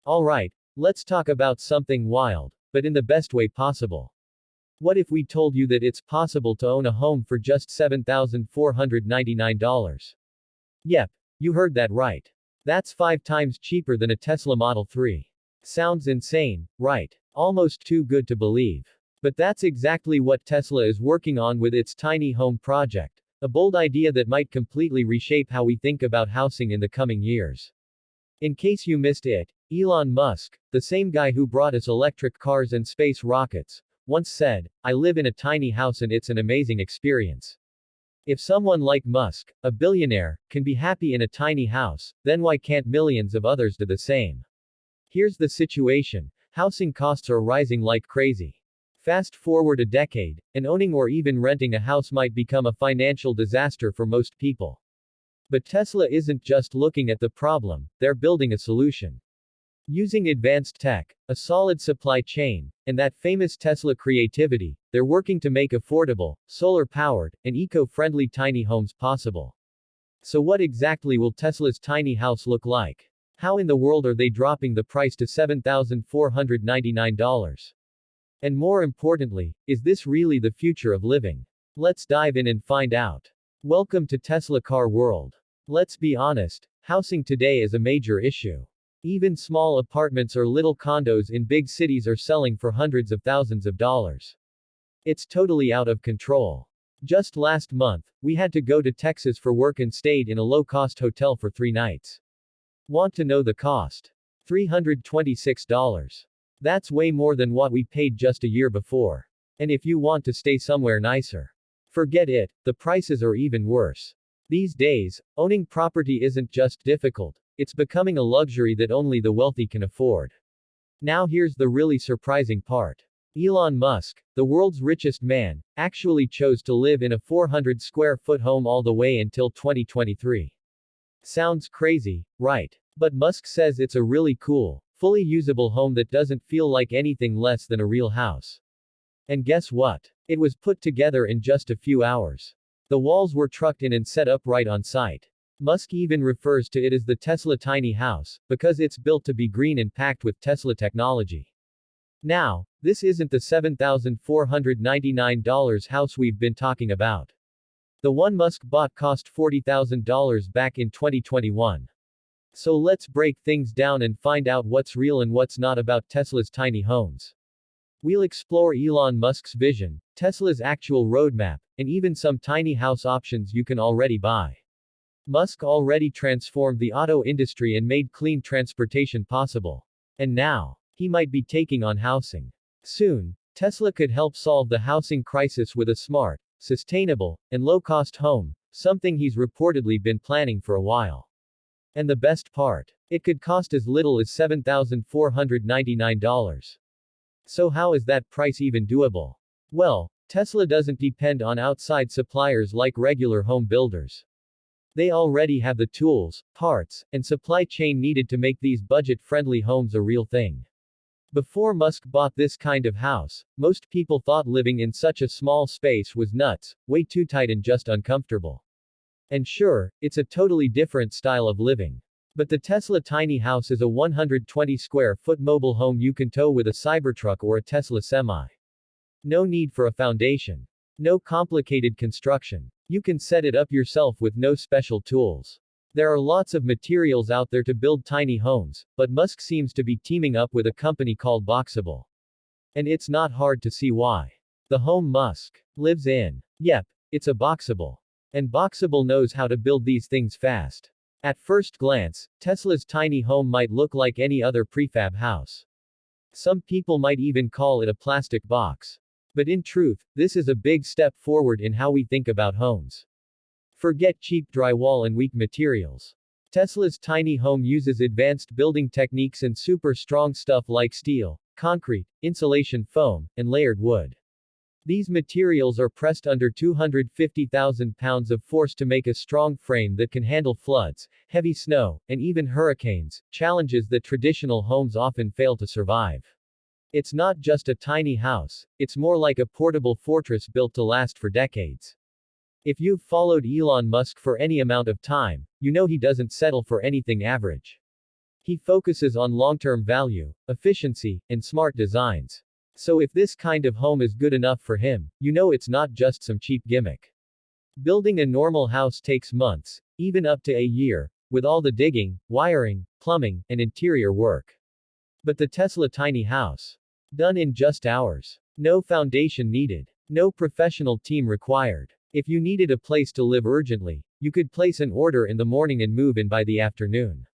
Alright, let's talk about something wild, but in the best way possible. What if we told you that it's possible to own a home for just $7,499? Yep, you heard that right. That's 5 times cheaper than a Tesla Model 3. Sounds insane, right? Almost too good to believe. But that's exactly what Tesla is working on with its tiny home project, a bold idea that might completely reshape how we think about housing in the coming years. In case you missed it, Elon Musk, the same guy who brought us electric cars and space rockets, once said, "I live in a tiny house and it's an amazing experience." If someone like Musk, a billionaire, can be happy in a tiny house, then why can't millions of others do the same? Here's the situation. Housing costs are rising like crazy. Fast forward a decade, and owning or even renting a house might become a financial disaster for most people. But Tesla isn't just looking at the problem, they're building a solution. Using advanced tech, a solid supply chain, and that famous Tesla creativity, they're working to make affordable, solar-powered, and eco-friendly tiny homes possible. So what exactly will Tesla's tiny house look like? How in the world are they dropping the price to $7,499? And more importantly, is this really the future of living? Let's dive in and find out. Welcome to Tesla Car World. Let's be honest, housing today is a major issue. Even small apartments or little condos in big cities are selling for hundreds of thousands of dollars. It's totally out of control. Just last month, we had to go to Texas for work and stayed in a low-cost hotel for 3 nights. Want to know the cost? $326. That's way more than what we paid just a year before. And if you want to stay somewhere nicer, forget it, the prices are even worse. These days, owning property isn't just difficult, it's becoming a luxury that only the wealthy can afford. Now here's the really surprising part. Elon Musk, the world's richest man, actually chose to live in a 400 square foot home all the way until 2023. Sounds crazy, right? But Musk says it's a really cool, fully usable home that doesn't feel like anything less than a real house. And guess what? It was put together in just a few hours. The walls were trucked in and set up right on site. Musk even refers to it as the Tesla tiny house, because it's built to be green and packed with Tesla technology. Now, this isn't the $7,499 house we've been talking about. The one Musk bought cost $40,000 back in 2021. So let's break things down and find out what's real and what's not about Tesla's tiny homes. We'll explore Elon Musk's vision, Tesla's actual roadmap, and even some tiny house options you can already buy. Musk already transformed the auto industry and made clean transportation possible. And now, he might be taking on housing. Soon, Tesla could help solve the housing crisis with a smart, sustainable, and low-cost home, something he's reportedly been planning for a while. And the best part? It could cost as little as $7,499. So how is that price even doable? Well, Tesla doesn't depend on outside suppliers like regular home builders. They already have the tools, parts, and supply chain needed to make these budget-friendly homes a real thing. Before Musk bought this kind of house, most people thought living in such a small space was nuts, way too tight and just uncomfortable. And sure, it's a totally different style of living. But the Tesla tiny house is a 120 square foot mobile home you can tow with a Cybertruck or a Tesla Semi. No need for a foundation. No complicated construction. You can set it up yourself with no special tools. There are lots of materials out there to build tiny homes, but Musk seems to be teaming up with a company called Boxable. And it's not hard to see why. The home Musk lives in. Yep, it's a Boxable. And Boxable knows how to build these things fast. At first glance, Tesla's tiny home might look like any other prefab house. Some people might even call it a plastic box. But in truth, this is a big step forward in how we think about homes. Forget cheap drywall and weak materials. Tesla's tiny home uses advanced building techniques and super strong stuff like steel, concrete, insulation foam, and layered wood. These materials are pressed under 250,000 pounds of force to make a strong frame that can handle floods, heavy snow, and even hurricanes, challenges that traditional homes often fail to survive. It's not just a tiny house, it's more like a portable fortress built to last for decades. If you've followed Elon Musk for any amount of time, you know he doesn't settle for anything average. He focuses on long-term value, efficiency, and smart designs. So if this kind of home is good enough for him, you know it's not just some cheap gimmick. Building a normal house takes months, even up to a year, with all the digging, wiring, plumbing, and interior work. But the Tesla tiny house. Done in just hours. No foundation needed. No professional team required. If you needed a place to live urgently, you could place an order in the morning and move in by the afternoon.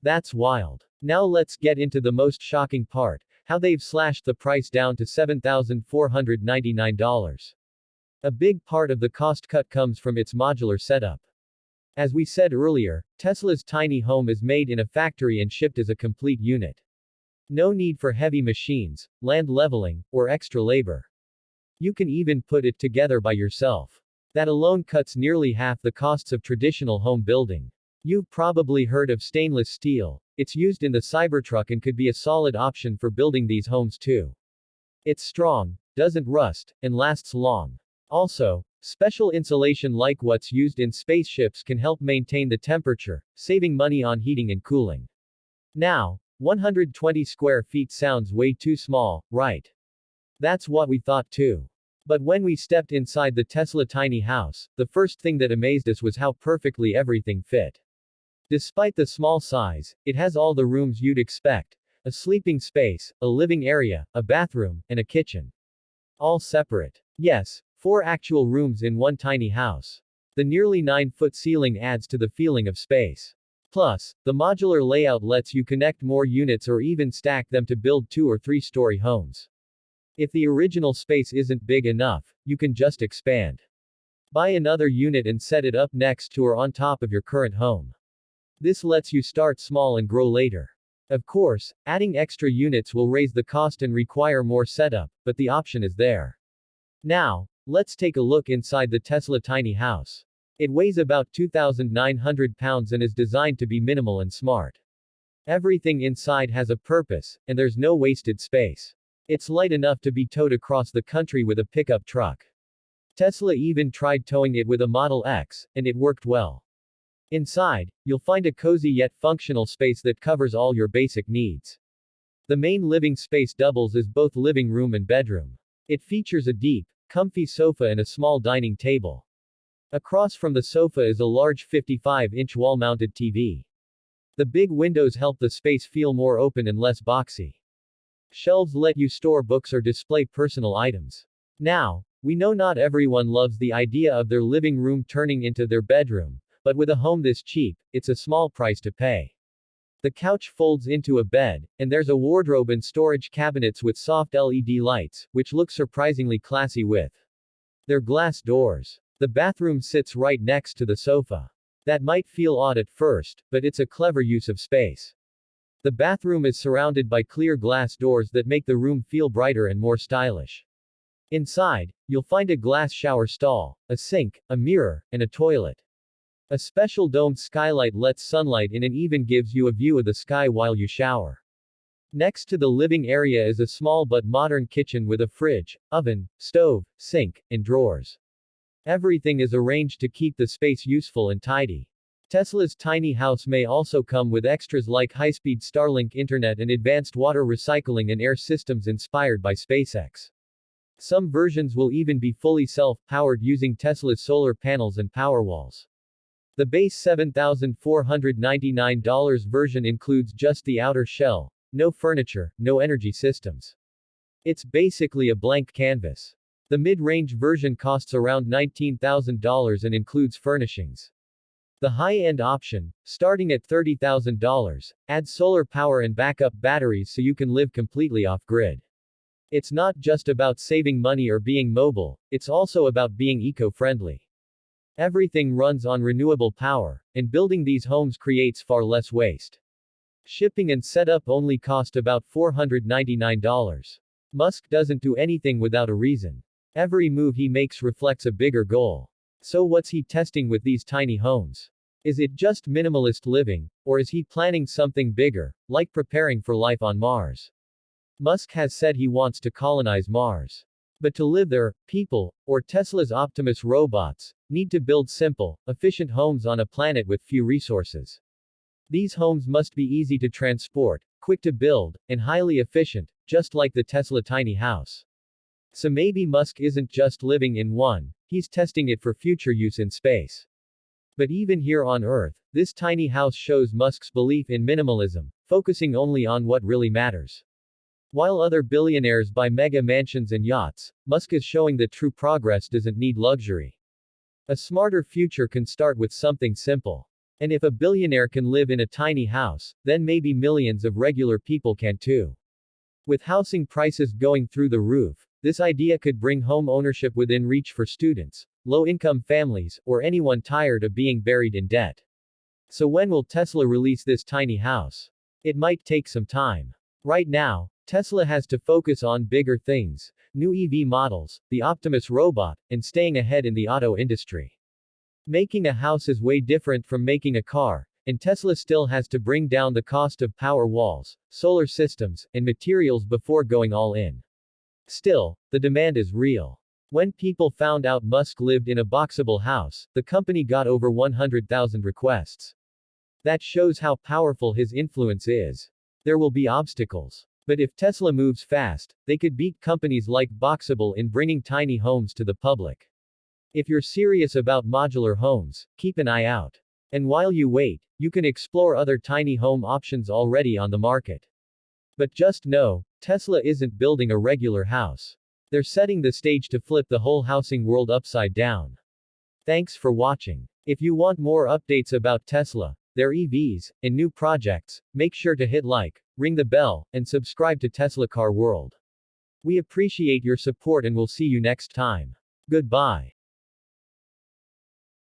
That's wild. Now let's get into the most shocking part, how they've slashed the price down to $7,499. A big part of the cost cut comes from its modular setup. As we said earlier, Tesla's tiny home is made in a factory and shipped as a complete unit. No need for heavy machines, land leveling, or extra labor. You can even put it together by yourself. That alone cuts nearly half the costs of traditional home building. You've probably heard of stainless steel. It's used in the Cybertruck and could be a solid option for building these homes too. It's strong, doesn't rust, and lasts long. Also, special insulation like what's used in spaceships can help maintain the temperature, saving money on heating and cooling. Now, 120 square feet sounds way too small, right? That's what we thought too. But when we stepped inside the Tesla tiny house, the first thing that amazed us was how perfectly everything fit. Despite the small size, it has all the rooms you'd expect: a sleeping space, a living area, a bathroom, and a kitchen. All separate. Yes, 4 actual rooms in one tiny house. The nearly 9-foot ceiling adds to the feeling of space. Plus, the modular layout lets you connect more units or even stack them to build 2- or 3-story homes. If the original space isn't big enough, you can just expand. Buy another unit and set it up next to or on top of your current home. This lets you start small and grow later. Of course, adding extra units will raise the cost and require more setup, but the option is there. Now, let's take a look inside the Tesla tiny house. It weighs about 2,900 pounds and is designed to be minimal and smart. Everything inside has a purpose, and there's no wasted space. It's light enough to be towed across the country with a pickup truck. Tesla even tried towing it with a Model X, and it worked well. Inside, you'll find a cozy yet functional space that covers all your basic needs. The main living space doubles as both living room and bedroom. It features a deep, comfy sofa and a small dining table. Across from the sofa is a large 55-inch wall-mounted TV. The big windows help the space feel more open and less boxy. Shelves let you store books or display personal items. Now, we know not everyone loves the idea of their living room turning into their bedroom, but with a home this cheap, it's a small price to pay. The couch folds into a bed, and there's a wardrobe and storage cabinets with soft LED lights, which look surprisingly classy with their glass doors. The bathroom sits right next to the sofa. That might feel odd at first, but it's a clever use of space. The bathroom is surrounded by clear glass doors that make the room feel brighter and more stylish. Inside, you'll find a glass shower stall, a sink, a mirror, and a toilet. A special domed skylight lets sunlight in and even gives you a view of the sky while you shower. Next to the living area is a small but modern kitchen with a fridge, oven, stove, sink, and drawers. Everything is arranged to keep the space useful and tidy. Tesla's tiny house may also come with extras like high-speed Starlink internet and advanced water recycling and air systems inspired by SpaceX. Some versions will even be fully self-powered using Tesla's solar panels and Powerwalls. The base $7,499 version includes just the outer shell, no furniture, no energy systems. It's basically a blank canvas. The mid-range version costs around $19,000 and includes furnishings. The high-end option, starting at $30,000, adds solar power and backup batteries so you can live completely off-grid. It's not just about saving money or being mobile, it's also about being eco-friendly. Everything runs on renewable power, and building these homes creates far less waste. Shipping and setup only cost about $499. Musk doesn't do anything without a reason. Every move he makes reflects a bigger goal. So what's he testing with these tiny homes? Is it just minimalist living, or is he planning something bigger, like preparing for life on Mars? Musk has said he wants to colonize Mars. But to live there, people, or Tesla's Optimus robots, need to build simple, efficient homes on a planet with few resources. These homes must be easy to transport, quick to build, and highly efficient, just like the Tesla tiny house. So maybe Musk isn't just living in one, he's testing it for future use in space. But even here on Earth, this tiny house shows Musk's belief in minimalism, focusing only on what really matters. While other billionaires buy mega mansions and yachts, Musk is showing that true progress doesn't need luxury. A smarter future can start with something simple. And if a billionaire can live in a tiny house, then maybe millions of regular people can too. With housing prices going through the roof, this idea could bring home ownership within reach for students, low-income families, or anyone tired of being buried in debt. So when will Tesla release this tiny house? It might take some time. Right now, Tesla has to focus on bigger things, new EV models, the Optimus robot, and staying ahead in the auto industry. Making a house is way different from making a car, and Tesla still has to bring down the cost of power walls, solar systems, and materials before going all in. Still, the demand is real. When people found out Musk lived in a boxable house, the company got over 100,000 requests. That shows how powerful his influence is. There will be obstacles. But if Tesla moves fast, they could beat companies like Boxable in bringing tiny homes to the public. If you're serious about modular homes, keep an eye out. And while you wait, you can explore other tiny home options already on the market. But just know, Tesla isn't building a regular house. They're setting the stage to flip the whole housing world upside down. Thanks for watching. If you want more updates about Tesla, their EVs, and new projects, make sure to hit like, ring the bell, and subscribe to Tesla Car World. We appreciate your support and we'll see you next time. Goodbye.